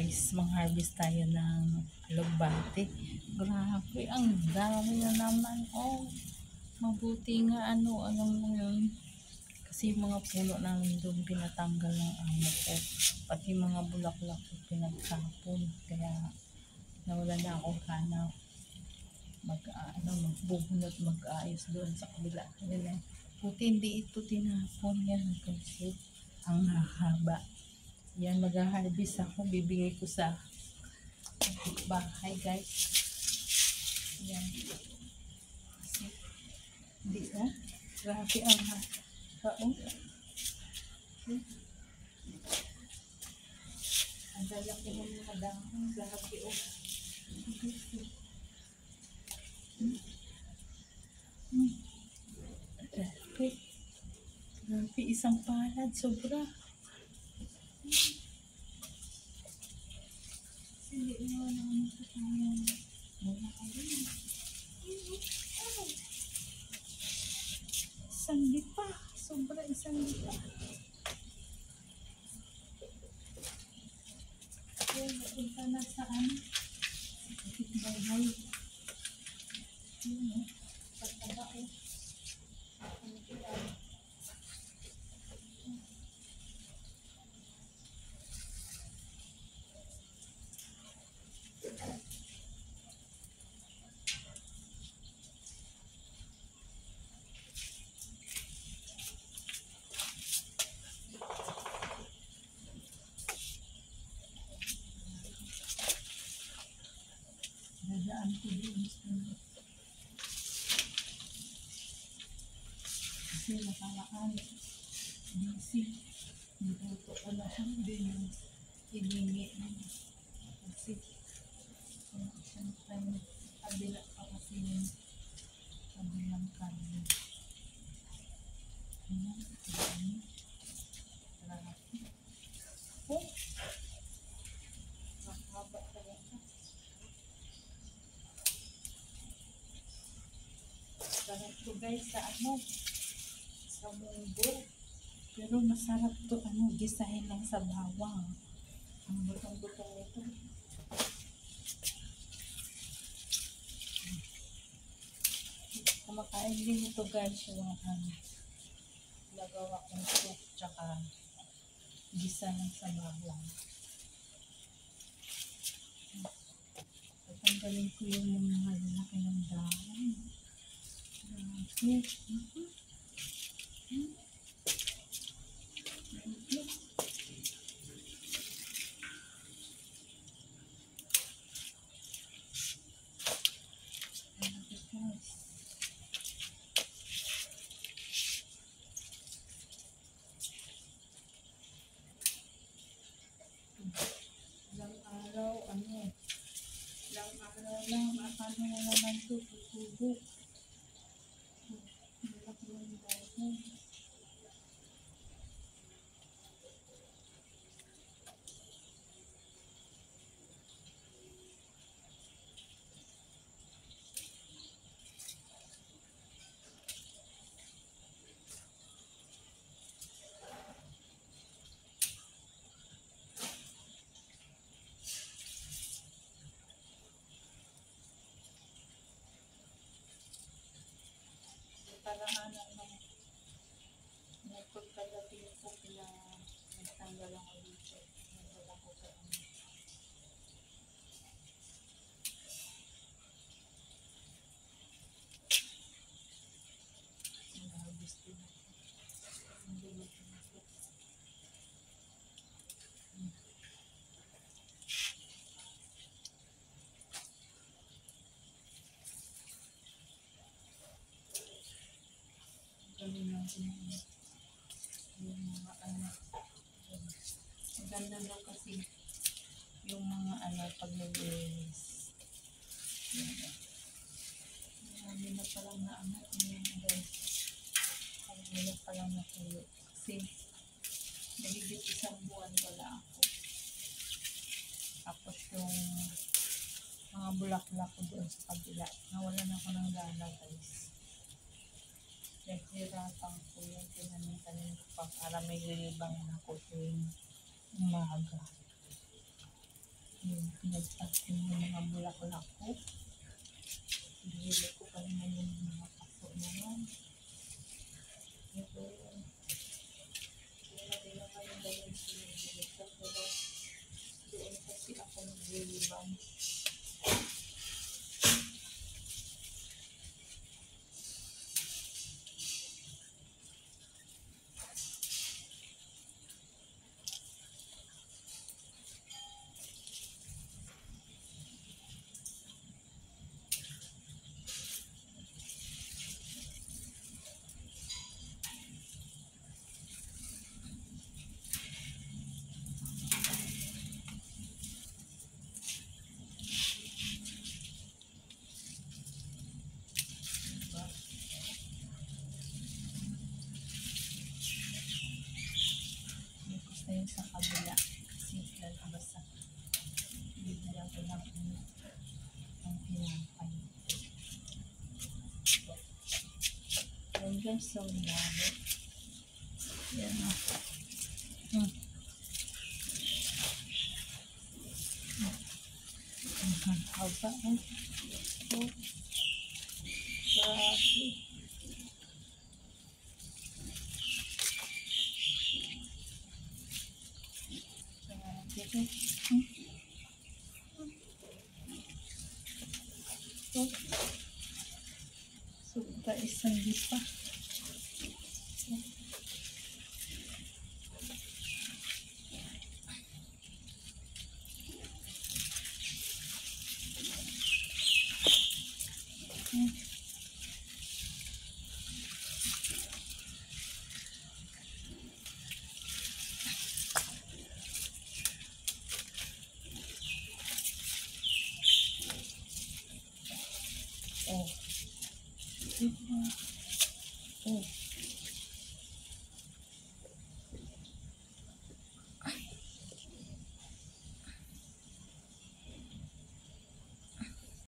guys, mang-harvest tayo ng alugbate. Grabe, ang dami na naman. Oh, mabuti nga alam mo yun. Kasi yung mga puno namin doon pinatanggal ng amo ko. Pati mga bulaklak ko pinagtapon. Kaya nawala na akong kana magbubunot, mag-aayos doon sa kabila. Buti hindi ito tinapon yan kasi ang hahaba. Yan, mag-harvest ako. Bibigay ko sa bahay, guys. Yan. Kasi, hindi na. Grabe ang haba. Ang lalaki ng mga dahon. Grabe, Grabe, isang palad. Sobra. Hindi naman naman ito tayo. Wala ka rin. Isang lipa. Sobra, isang lipa. Okay, napunta na saan? Bahay. Yun, pagtaba ko. Dadaan ko din. Kasi nakalaan. Busy. Nabuto ko na hindi yung hiningi. Kasi isang time kabila pa kasi yung kabilang kanin. Oh! Nakahaba talaga. Sarap to guys sa sa munggo. Pero masarap to gisahin lang sa bawang. Ang butong-butong nito. Kumakain din ito guys yung nagawa kong soup tsaka gisa lang sa bawang. Tatanggalin ko yung mga lalaki ng dahon. Ilang araw lang, akala na naman ito, tutubok. Malaki ng dahon. Paraanan ng nagpagkadating ko nagtanggal ako dito. Nagdala ko sa nag-harvest din ako. Hindi mo pinasok. Gawin natin yung mga maganda daw kasi yung mga pag nag-release. Marami na palang na guys. Marami na palang natulo. Kasi nagigit isang buwan wala ako. Tapos yung mga bulaklak ko doon sa kabila. Nawalan ako ng gana guys. Naghirapan ko yung tinanim ko pa para may lilibang ako tuwing umaga. yung pinagtatim ng mga bulaklak ko. Binili ko pa naman yung mga paso na yan. Ito yun. Wala din naman yung ganyan sinibili ko. Pero doon kasi ako nagliliban. Ayun sa kabila kasi lalabas sa bibila ko lang ang pinapay. Ayan guys, so lalo. Yan o. Ang haba o. So, grabe. So, isang pa. Oh. Oh.